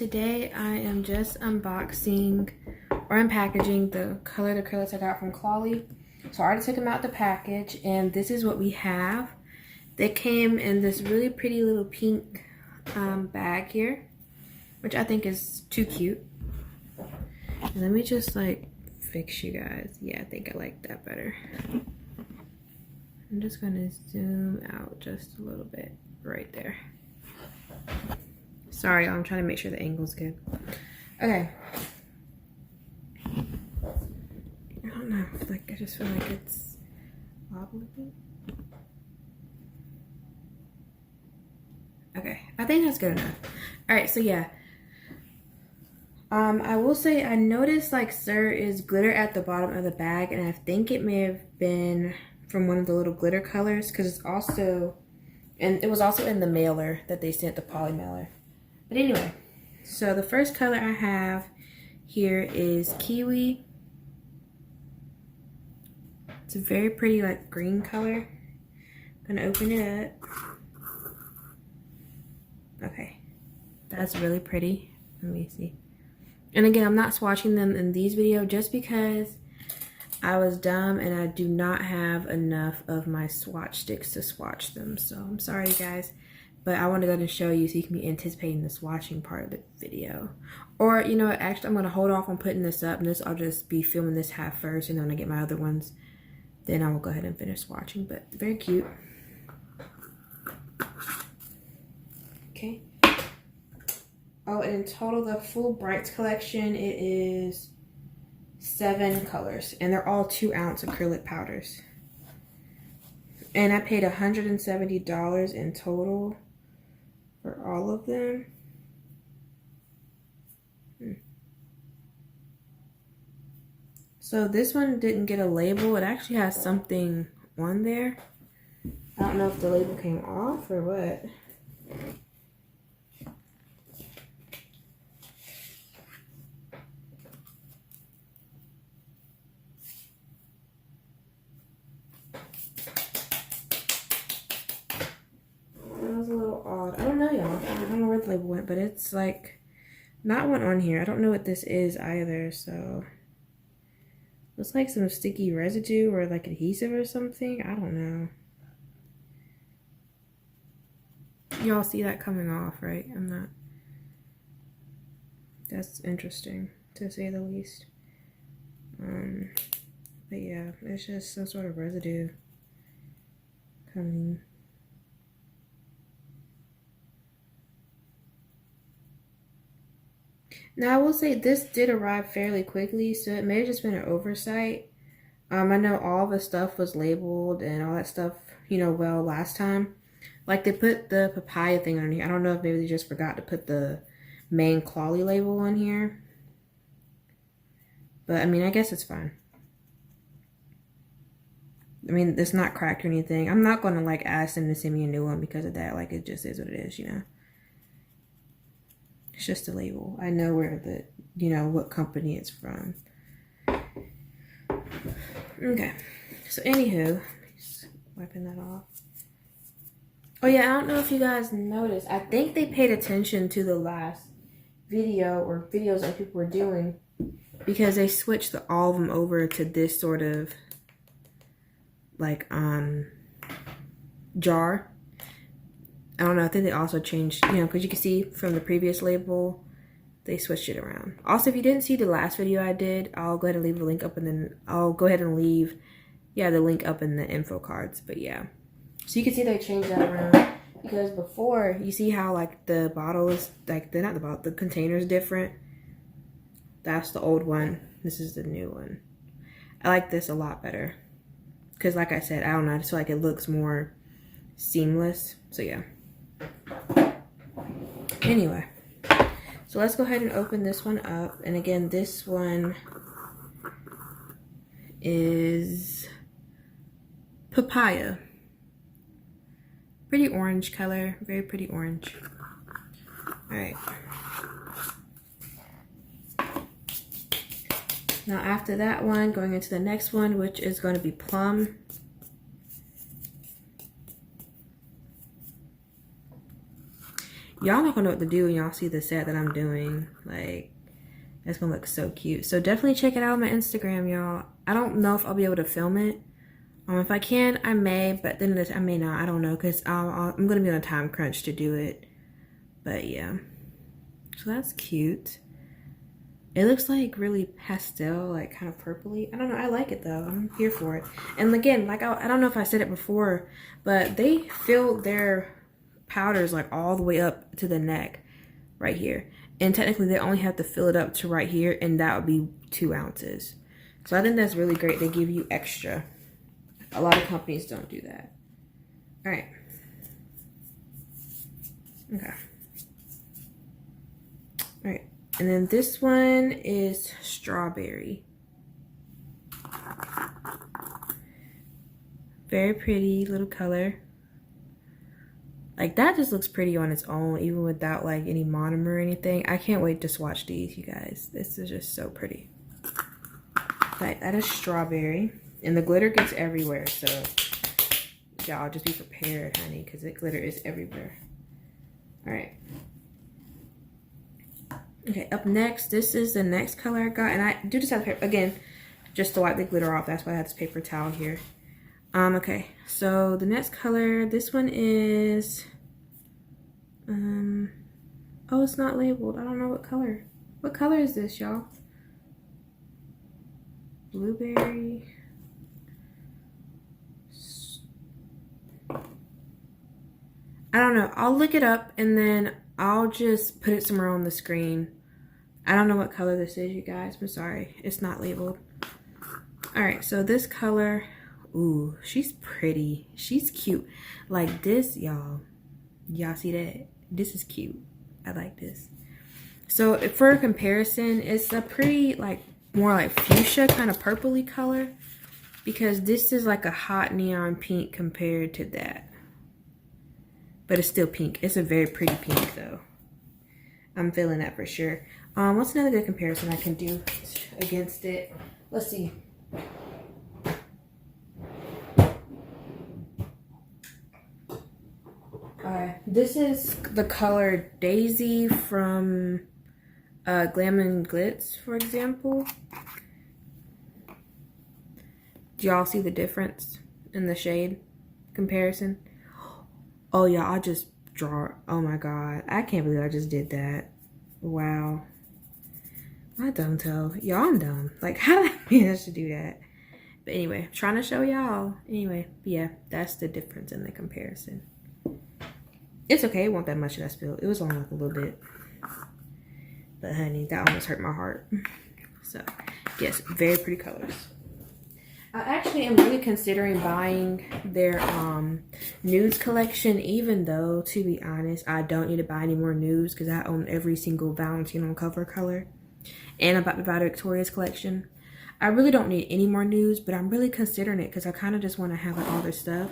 today I am just unboxing or unpackaging the colored acrylics I got from Clawley. So I already took them out the package and this is what we have. They came in this really pretty little pink bag here, which I think is too cute. And let me just like fix you guys. Yeah, I think I like that better. I'm just gonna zoom out just a little bit right there. Sorry, I'm trying to make sure the angle's good. Okay. I don't know, like I just feel like it's wobbly. Okay, I think that's good enough. Alright, so yeah. I will say I noticed like there is glitter at the bottom of the bag, and I think it may have been from one of the little glitter colors because it's also, and it was also in the mailer that they sent, the poly mailer. But anyway, so the first color I have here is Kiwi. It's a very pretty like green color. I'm gonna open it up. Okay, that's really pretty. Let me see. And again, I'm not swatching them in these videos just because I was dumb and I do not have enough of my swatch sticks to swatch them. So I'm sorry guys, but I want to go ahead and show you so you can be anticipating the swatching part of the video. Or, you know what, actually I'm going to hold off on putting this up, and this I'll just be filming this half first, and then when I get my other ones, then I will go ahead and finish swatching. But very cute. Okay. Oh, and in total, the full Brights collection, it is 7 colors, and they're all 2-ounce acrylic powders. And I paid $170 in total for all of them. So this one didn't get a label. It actually has something on there. I don't know if the label came off or what. I don't know, y'all. I don't know where the label went, but it's like not one on here. I don't know what this is either, so looks like some sticky residue or like adhesive or something. I don't know. Y'all see that coming off, right? I'm not. That's interesting to say the least. But yeah, it's just some sort of residue coming. Now, I will say this did arrive fairly quickly, so it may have just been an oversight. I know all the stuff was labeled and all that stuff, you know, well last time. Like, they put the papaya thing on here. I don't know if maybe they just forgot to put the main Clawley label on here. But, I mean, I guess it's fine. I mean, it's not cracked or anything. I'm not going to, like, ask them to send me a new one because of that. Like, it just is what it is, you know. It's just a label. I know where the, you know, what company it's from. Okay. So, anywho, just wiping that off. Oh, yeah, I don't know if you guys noticed. I think they paid attention to the last video or videos that people were doing because they switched all of them over to this sort of, like, jar. I don't know, I think they also changed, you know, because you can see from the previous label, they switched it around. Also, if you didn't see the last video I did, I'll go ahead and leave a link up, and then I'll go ahead and leave, yeah, the link up in the info cards. But yeah, so you can see they changed that around, because before, you see how like the bottle is, like, they're not the bottle, the container's different. That's the old one. This is the new one. I like this a lot better, because like I said, I don't know, I just feel like it looks more seamless. So yeah. Anyway, so let's go ahead and open this one up. And again, this one is Papaya. Pretty orange color, very pretty orange. All right. Now after that one, going into the next one, which is going to be Plum. Y'all not gonna know what to do when y'all see the set that I'm doing. Like, it's gonna look so cute. So definitely check it out on my Instagram, y'all. I don't know if I'll be able to film it. If I can, I may, but then I may not. I don't know, because I'm gonna be on a time crunch to do it. But yeah, so that's cute. It looks like really pastel, like kind of purpley. I don't know. I like it though. I'm here for it. And again, like I don't know if I said it before, but they filled their powders like all the way up to the neck right here. And technically they only have to fill it up to right here, and that would be 2 ounces. So I think that's really great. They give you extra. A lot of companies don't do that. All right. Okay. All right. And then this one is strawberry. Very pretty little color. Like, that just looks pretty on its own, even without like any monomer or anything. I can't wait to swatch these, you guys. This is just so pretty. Like, that is strawberry. And the glitter gets everywhere, so y'all just be prepared, honey, because the glitter is everywhere. All right. Okay, up next, this is the next color I got, and I do just have paper again, just to wipe the glitter off. That's why I have this paper towel here. Okay, so the next color, this one is, oh, it's not labeled. I don't know what color. What color is this, y'all? Blueberry. I don't know. I'll look it up and then I'll just put it somewhere on the screen. I don't know what color this is, you guys. I'm sorry. It's not labeled. Alright, so this color, ooh, she's pretty. She's cute. Like this, y'all. Y'all see that? This is cute. I like this. So for a comparison, it's a pretty, like, more like fuchsia, kind of purpley color. Because this is like a hot neon pink compared to that. But it's still pink. It's a very pretty pink, though. I'm feeling that for sure. What's another good comparison I can do against it? Let's see. This is the color Daisy from Glam and Glitz, for example. Do y'all see the difference in the shade comparison? Oh yeah, I just draw. Oh my god, I can't believe I just did that. Wow. My dumb toe. Y'all, I'm dumb. Like, how did I manage to do that? But anyway, trying to show y'all. Anyway, yeah, that's the difference in the comparison. It's okay, it wasn't that much that I spilled. It was only like a little bit. But honey, that almost hurt my heart. So, yes, very pretty colors. I actually am really considering buying their nudes collection, even though, to be honest, I don't need to buy any more nudes because I own every single Valentino cover color. And I'm about to buy the Victoria's collection. I really don't need any more nudes, but I'm really considering it because I kind of just want to have like all their stuff.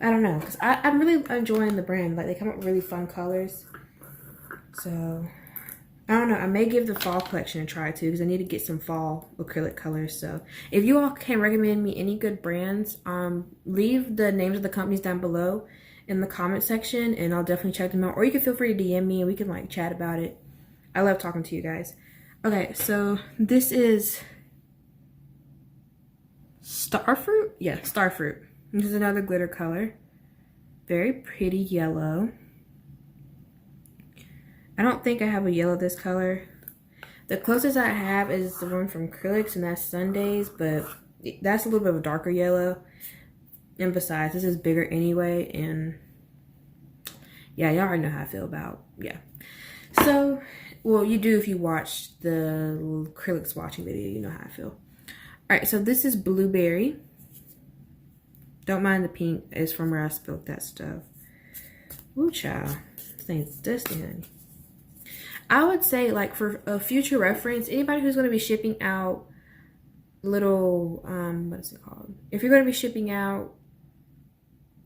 I don't know, because I'm really enjoying the brand. Like, they come up with really fun colors. So, I don't know. I may give the fall collection a try too, because I need to get some fall acrylic colors. So, if you all can recommend me any good brands, leave the names of the companies down below in the comment section, and I'll definitely check them out. Or you can feel free to DM me, and we can like chat about it. I love talking to you guys. Okay, so this is Starfruit? Yeah, Starfruit. This is another glitter color. Very pretty yellow. I don't think I have a yellow this color. The closest I have is the one from Acrylics, and that's Sundays, but that's a little bit of a darker yellow. And besides, this is bigger anyway, and yeah, y'all already know how I feel about, yeah. So, well, you do if you watch the Acrylic swatching video, you know how I feel. Alright, so this is Blueberry. Don't mind the pink. It's from where I spilled that stuff. Ooh, child. This thing's dusty, honey. I would say, like, for a future reference, anybody who's going to be shipping out little, what is it called? If you're going to be shipping out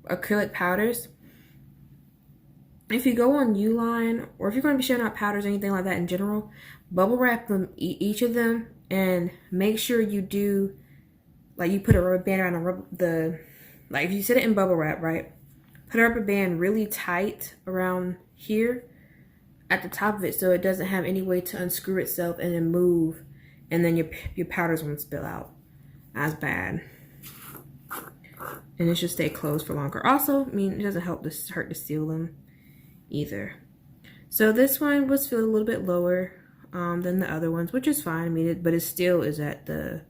acrylic powders, if you go on Uline, or if you're going to be shipping out powders or anything like that in general, bubble wrap them, each of them, and make sure you do, like, you put a rubber band around like, if you set it in bubble wrap, right, put a rubber band really tight around here, at the top of it so it doesn't have any way to unscrew itself and then move, and then your powders won't spill out as bad. And it should stay closed for longer. Also, I mean, it doesn't hurt to seal them either. So this one was filled a little bit lower than the other ones, which is fine. I mean, but it still is at the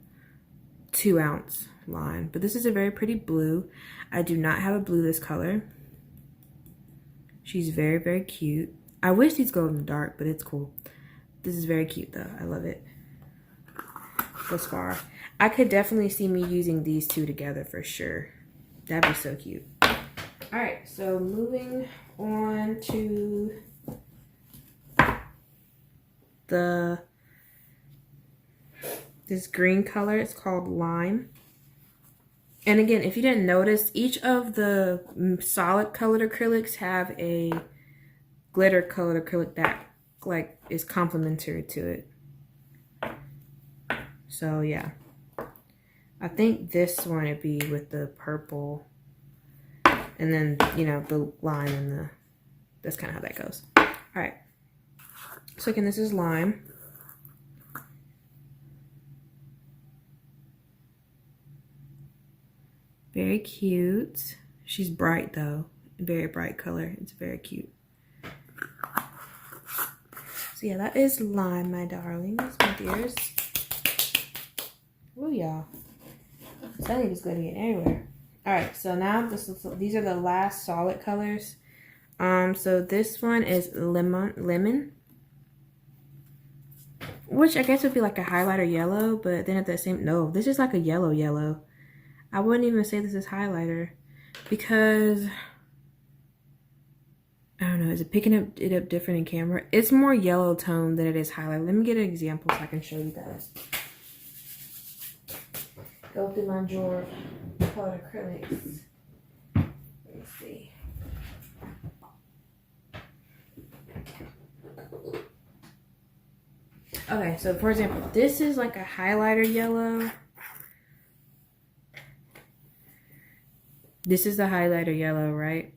2 ounce line. But this is a very pretty blue. I do not have a blue this color. She's very, very cute. I wish these go in the dark, but it's cool. This is very cute though. I love it. Thus far, I could definitely see me using these two together for sure. That'd be so cute. All right, so moving on to this green color. It's called Lime. And again, if you didn't notice, each of the solid colored acrylics have a glitter colored acrylic that like is complementary to it. So yeah, I think this one would be with the purple, and then you know the lime and the, that's kind of how that goes. All right, so again, this is Lime. Very cute. She's bright though, very bright color. It's very cute. So yeah, that is Lime, my darlings, my dears. Oh y'all, that is going to get anywhere. All right, so now these are the last solid colors. So this one is lemon, which I guess would be like a highlighter yellow, but then at the same, no, this is like a yellow. I wouldn't even say this is highlighter because I don't know, is it picking it up different in camera? It's more yellow tone than it is highlighter. Let me get an example so I can show you guys. Go through my drawer of colored acrylics. Let me see. Okay, so for example, this is like a highlighter yellow. This is the highlighter yellow, right?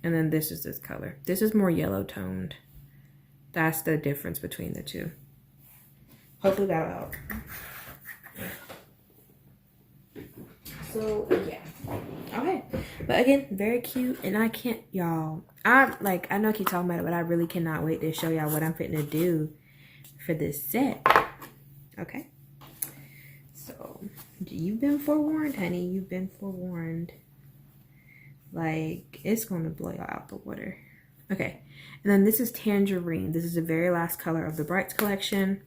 And then this is this color. This is more yellow toned. That's the difference between the two. Hopefully that'll help. So yeah, okay, but again, very cute. And I can't, y'all, I know I keep talking about it, but I really cannot wait to show y'all what I'm fitting to do for this set. Okay, so you've been forewarned, honey. You've been forewarned. Like, it's gonna blow y'all out the water. Okay, and then this is Tangerine. This is the very last color of the Brights collection.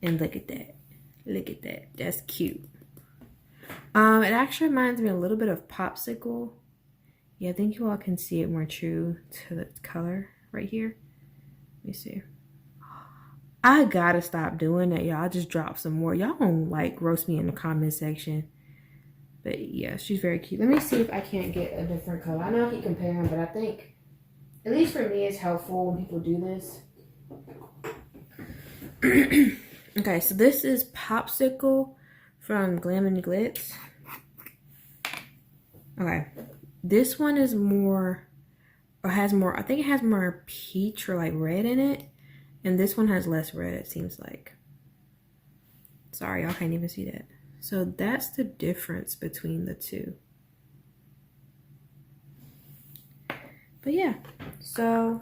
And look at that. Look at that. That's cute. It actually reminds me a little bit of Popsicle. Yeah, I think you all can see it more true to the color right here. Let me see. I gotta stop doing that, y'all. I just dropped some more. Y'all gonna like roast me in the comment section. But yeah, she's very cute. Let me see if I can't get a different color. I know I keep comparing, but I think, at least for me, it's helpful when people do this. Okay, so this is Popsicle from Glam and Glitz. Okay, this one is more, or has more, I think it has more peach or like red in it. And this one has less red, it seems like. Sorry, y'all can't even see that. So that's the difference between the two. But yeah, so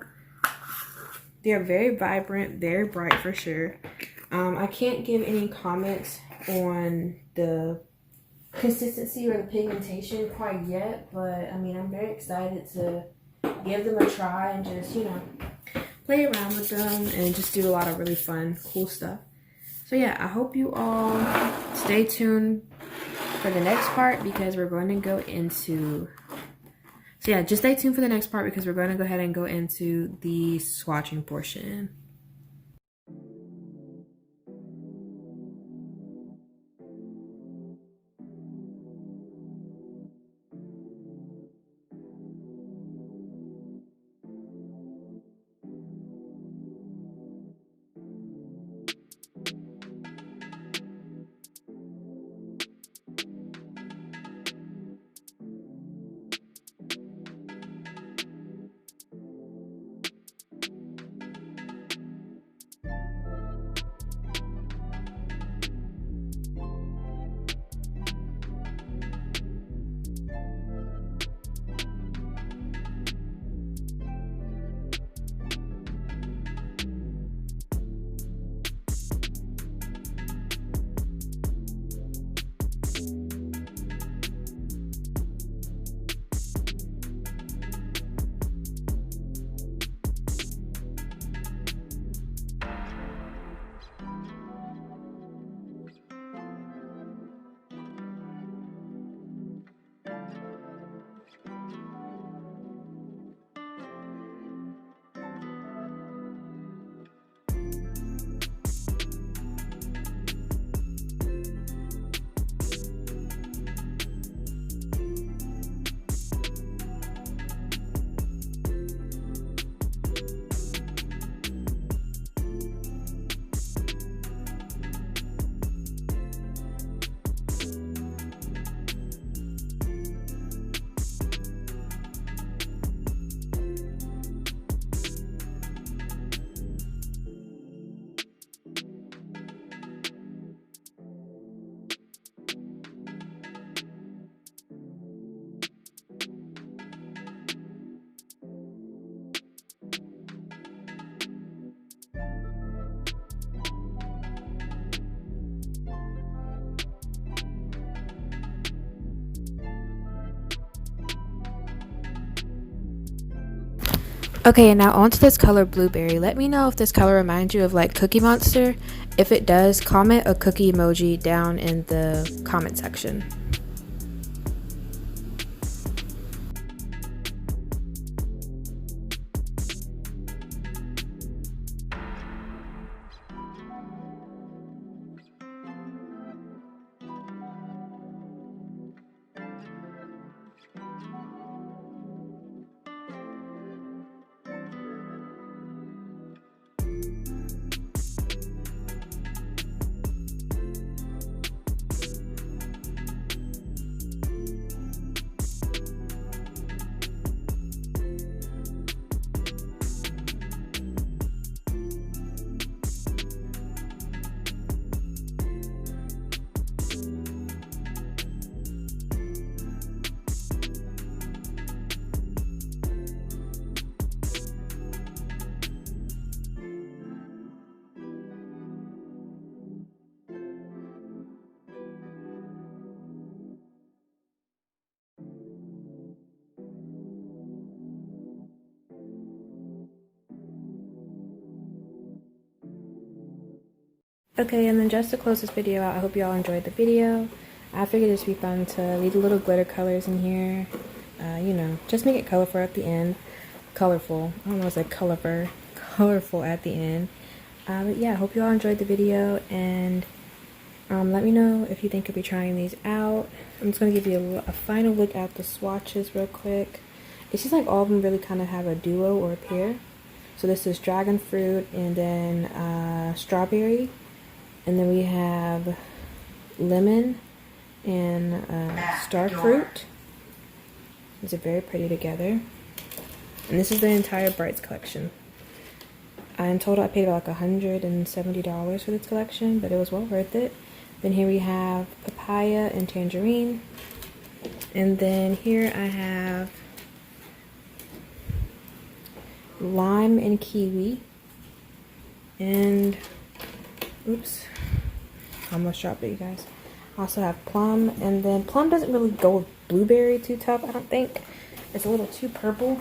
they're very vibrant, very bright for sure. I can't give any comments on the consistency or the pigmentation quite yet, but I mean, I'm very excited to give them a try and just, you know, play around with them and just do a lot of really fun, cool stuff. So yeah, I hope you all stay tuned for the next part because we're going to go into, so yeah, just stay tuned for the next part because we're going to go ahead and go into the swatching portion. Okay, and now onto this color Blueberry. Let me know if this color reminds you of like Cookie Monster. If it does, comment a cookie emoji down in the comment section. Okay, and then just to close this video out, I hope you all enjoyed the video. I figured it'd be fun to leave the little glitter colors in here. You know, just make it colorful at the end. Colorful. I don't know, it's like colorful at the end. But yeah, I hope you all enjoyed the video, and let me know if you think I'll be trying these out. I'm just going to give you a final look at the swatches real quick. It seems like all of them really kind of have a duo or a pair. So this is Dragonfruit and then Strawberry. And then we have Lemon and Starfruit. These are very pretty together. And this is the entire Brights collection. In total, I paid about like $170 for this collection, but it was well worth it. Then here we have Papaya and Tangerine. And then here I have Lime and Kiwi. And, oops, almost dropped it, you guys. I also have Plum, and then Plum doesn't really go with Blueberry too tough, I don't think. It's a little too purple.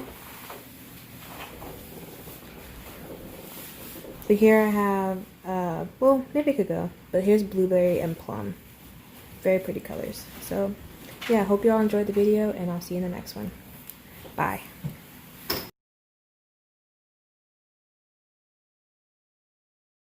So here I have, well, maybe it could go, but here's Blueberry and Plum. Very pretty colors. So, yeah, I hope you all enjoyed the video, and I'll see you in the next one. Bye.